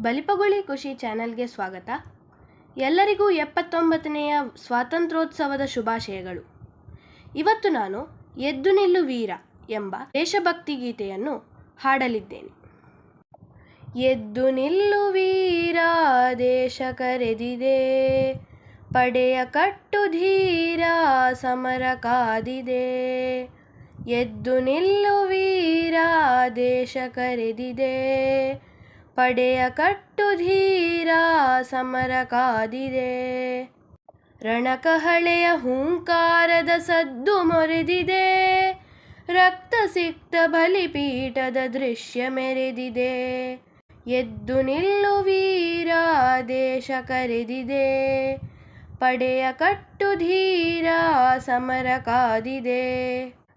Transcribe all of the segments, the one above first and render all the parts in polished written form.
ಬಲಿಪಗುಳಿ ಖುಷಿ ಚಾನೆಲ್ಗೆ ಸ್ವಾಗತ. ಎಲ್ಲರಿಗೂ 79ನೆಯ ಸ್ವಾತಂತ್ರ್ಯೋತ್ಸವದ ಶುಭಾಶಯಗಳು. ಇವತ್ತು ನಾನು ಎದ್ದು ನಿಲ್ಲು ವೀರ ಎಂಬ ದೇಶಭಕ್ತಿ ಗೀತೆಯನ್ನು ಹಾಡಲಿದ್ದೇನೆ. ಎದ್ದು ನಿಲ್ಲು ವೀರ ದೇಶ ಕರೆದಿದೆ, ಪಡೆಯ ಕಟ್ಟು ಧೀರ ಸಮರ ಕಾದಿದೆ. ಎದ್ದು ನಿಲ್ಲು ವೀರ ದೇಶ ಕರೆದಿದೆ, ಪಡೆಯ ಕಟ್ಟು ಧೀರ ಸಮರ ಕಾದಿದೆ. ರಣಕಹಳೆಯ ಹೂಂಕಾರದ ಸದ್ದು ಮೊರೆದಿದೆ, ರಕ್ತ ಸಿಕ್ತ ಬಲಿಪೀಠದ ದೃಶ್ಯ ಮೆರೆದಿದೆ. ಎದ್ದು ನಿಲ್ಲು ವೀರ ದೇಶ ಕರೆದಿದೆ, ಪಡೆಯ ಕಟ್ಟು ಧೀರ ಸಮರ ಕಾದಿದೆ.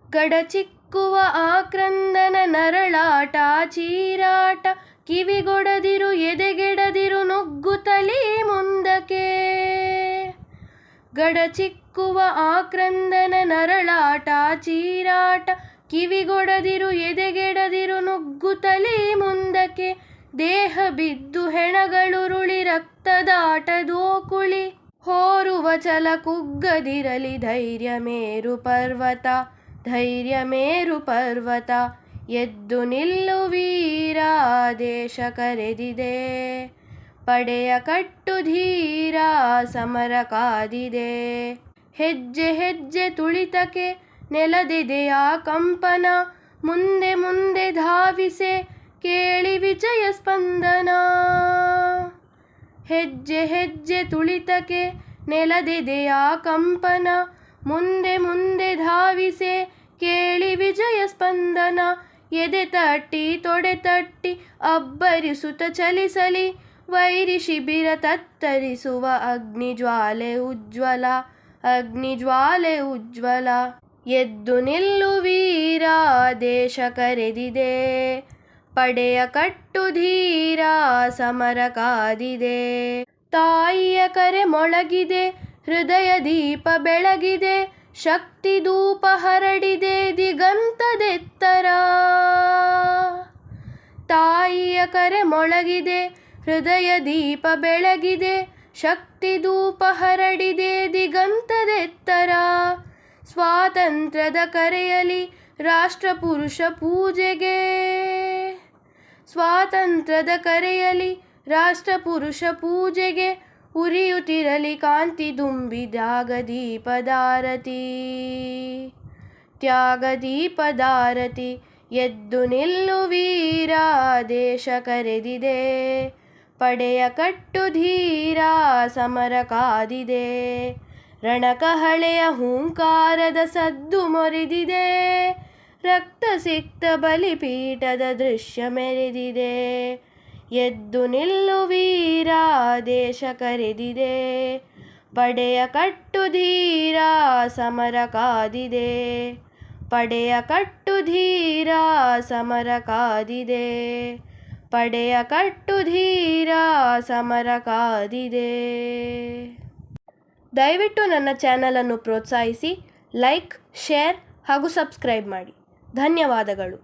ಗಡಚಿಕ್ಕುವ ಆಕ್ರಂದನ ನರಳಾಟ ಚೀರಾಟ, ಕಿವಿಗೊಡದಿರು ಎದೆಗೆಡದಿರು ನುಗ್ಗುತ್ತಲೀ ಮುಂದಕ್ಕೆ. ಗಡಚಿಕ್ಕುವ ಆಕ್ರಂದನ ನರಳಾಟ ಚೀರಾಟ, ಕಿವಿಗೊಡದಿರು ಎದೆಗೆಡದಿರು ನುಗ್ಗುತ್ತಲೀ ಮುಂದಕ್ಕೆ. ದೇಹ ಬಿದ್ದು ಹೆಣಗಳುರುಳಿ ರಕ್ತದಾಟದೋಕುಳಿ, ಹೋರುವ ಛಲ ಕುಗ್ಗದಿರಲಿ ಧೈರ್ಯ ಮೇರು ಪರ್ವತ, ಧೈರ್ಯ ಮೇರು ಪರ್ವತ. ಎದ್ದು ನಿಲ್ಲು ವೀರ ದೇಶ ಕರೆದಿದೆ, ಪಡೆಯ ಕಟ್ಟು ಧೀರ ಸಮರ ಕಾದಿದೆ. ಹೆಜ್ಜೆ ಹೆಜ್ಜೆ ತುಳಿತಕ್ಕೆ ನೆಲದೆದೆಯ ಕಂಪನ, ಮುಂದೆ ಮುಂದೆ ಧಾವಿಸೆ ಕೇಳಿ ವಿಜಯ ಸ್ಪಂದನ. ಹೆಜ್ಜೆ ಹೆಜ್ಜೆ ತುಳಿತಕ್ಕೆ ನೆಲದೆದೆಯ ಕಂಪನ, ಮುಂದೆ ಮುಂದೆ ಧಾವಿಸೆ ಕೇಳಿ ವಿಜಯ ಸ್ಪಂದನ. ಎದೆ ತಟ್ಟಿ ತೊಡೆ ತಟ್ಟಿ ಅಬ್ಬರಿಸುತ್ತ ಚಲಿಸಲಿ, ವೈರಿ ಶಿಬಿರ ತತ್ತರಿಸುವ ಅಗ್ನಿಜ್ವಾಲೆ ಉಜ್ವಲ, ಅಗ್ನಿಜ್ವಾಲೆ ಉಜ್ವಲ. ಎದ್ದು ನಿಲ್ಲು ವೀರ ದೇಶ ಕರೆದಿದೆ, ಪಡೆಯ ಕಟ್ಟು ಧೀರ ಸಮರ ಕಾದಿದೆ. ತಾಯಿಯ ಕರೆ ಮೊಳಗಿದೆ, ಹೃದಯ ದೀಪ ಬೆಳಗಿದೆ, ಶಕ್ತಿ ಧೂಪ ಹರಡಿದೆ ದಿಗಂತದೆತ್ತರ. ತಾಯಿಯ ಕರೆ ಮೊಳಗಿದೆ, ಹೃದಯ ದೀಪ ಬೆಳಗಿದೆ, ಶಕ್ತಿ ಧೂಪ ಹರಡಿದೆ ದಿಗಂತದೆತ್ತರ. ಸ್ವಾತಂತ್ರ್ಯದ ಕರೆಯಲಿ ರಾಷ್ಟ್ರ ಪುರುಷ ಪೂಜೆಗೆ, ಸ್ವಾತಂತ್ರ್ಯದ ಕರೆಯಲಿ ರಾಷ್ಟ್ರ ಪುರುಷ ಪೂಜೆಗೆ. ಉರಿಯುತ್ತಿರಲಿ ಕಾಂತಿ ದುಂಬಿ ತ್ಯಾಗದೀಪದಾರತಿ, ತ್ಯಾಗದೀಪದಾರತಿ. ಎದ್ದು ನಿಲ್ಲು ವೀರ ದೇಶ ಕರೆದಿದೆ, ಪಡೆಯ ಕಟ್ಟು ಧೀರ ಸಮರ ಕಾದಿದೆ. ರಣಕಹಳೆಯ ಹೂಂಕಾರದ ಸದ್ದು ಮೊರೆದಿದೆ, ರಕ್ತ ಸಿಕ್ತ ಬಲಿಪೀಠದ ದೃಶ್ಯ ಮೆರೆದಿದೆ. ಎದ್ದು ನಿಲ್ಲು ವೀರ ದೇಶ ಕರೆದಿದೆ, ಪಡೆಯ ಕಟ್ಟು ಧೀರ ಸಮರ ಕಾದಿದೆ. ಪಡೆಯ ಕಟ್ಟು ಧೀರ ಸಮರ ಕಾದಿದೆ, ಪಡೆಯ ಕಟ್ಟು ಧೀರ ಸಮರ ಕಾದಿದೆ. ದಯವಿಟ್ಟು ನನ್ನ ಚಾನಲನ್ನು ಪ್ರೋತ್ಸಾಹಿಸಿ, ಲೈಕ್, ಶೇರ್ ಹಾಗೂ ಸಬ್ಸ್ಕ್ರೈಬ್ ಮಾಡಿ. ಧನ್ಯವಾದಗಳು.